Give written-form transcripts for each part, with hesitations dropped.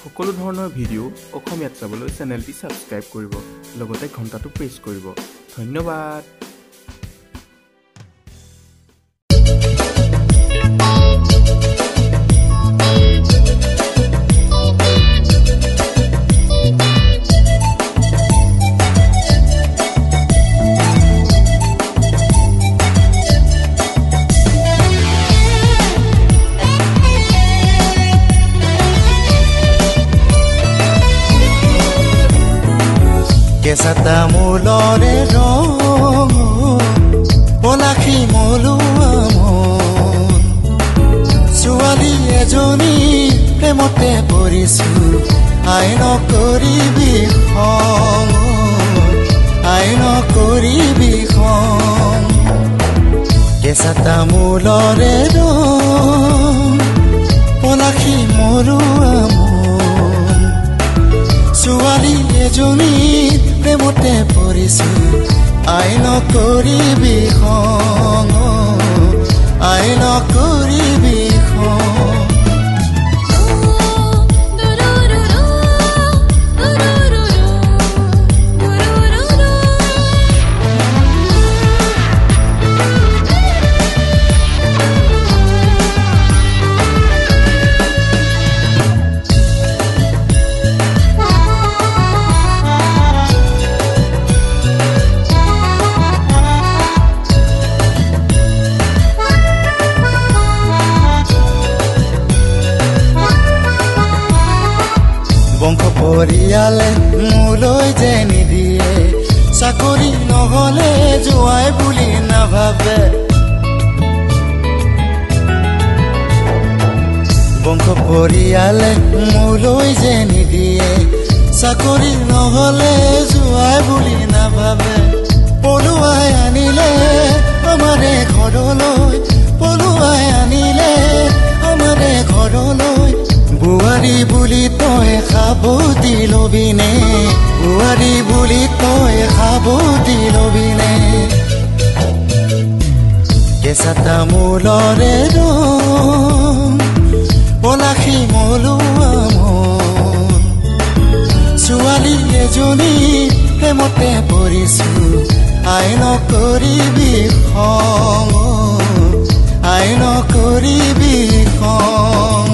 সকলো ধৰণৰ ভিডিও অসমীয়াত চাবলৈ চেনেলটি সাবস্ক্ৰাইব কৰিব লগতে ঘণ্টাটো প্ৰেছ কৰিব ধন্যবাদ Kesata mulore rongo Polakhi moluamon Suali ejoni premote porisu Aino koribi khong Aino koribi khong Kesata mulore rongo Polakhi moluamon Suali ejoni প্ৰেমতে পৰিছো আই নকৰিবি খং আই নকৰিবি খং বংশ পৰিয়ালে মোলৈ যে নিদিয়ে চাকৰি নহলে জোৱাই বুলি নাভাবে বংশ পৰিয়ালে মোলৈ যে নিদিয়ে চাকৰি নহলে জোৱাই বুলি নাভাবে পলুৱাই আনিলে আমাৰে ঘৰলৈ পলুৱাই আনিলে আমাৰে ঘৰলৈ বুৱাৰী বুলি তই খাব দিলবিনে বুৱাৰী বুলি তই খাব দিলবিনে কেঁচা তামোলৰে ৰং পলাশী মলুৱামন ছোৱালী এজনী প্ৰেমতে পৰিছো আই নকৰিবি খং আই নকৰিবি খং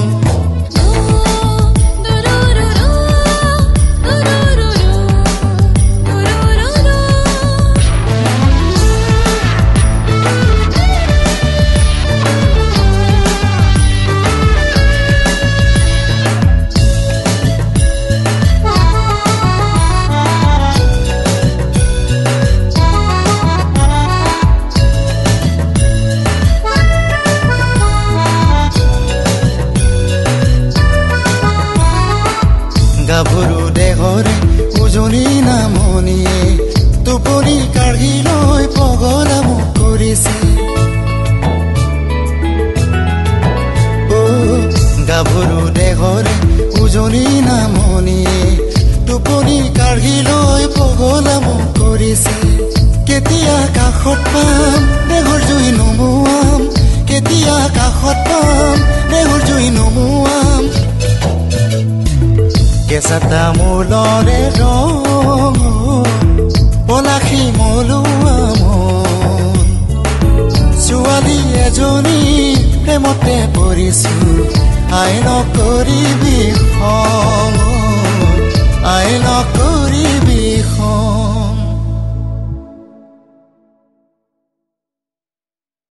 গাভৰু দেহৰে উজনি নামনিয়ে টোপনি কাঢ়ি লৈ পগলা মোক কৰিছে গাভৰু দেহৰে উজনি নামনিয়ে টোপনি কাঢ়ি লৈ পগলা মোক কৰিছে কেতিয়া কাষত পাম দেহৰ জুই নুমুৱাম কেতিয়া কাষত পাম দেহৰ জুই নুমুৱাম কেঁচা তামোলৰে ৰং পলাশী মলুৱামন ছোৱালী এজনী প্ৰেমতে পৰিছো আই নকৰিবি খং আই নকৰিবি খং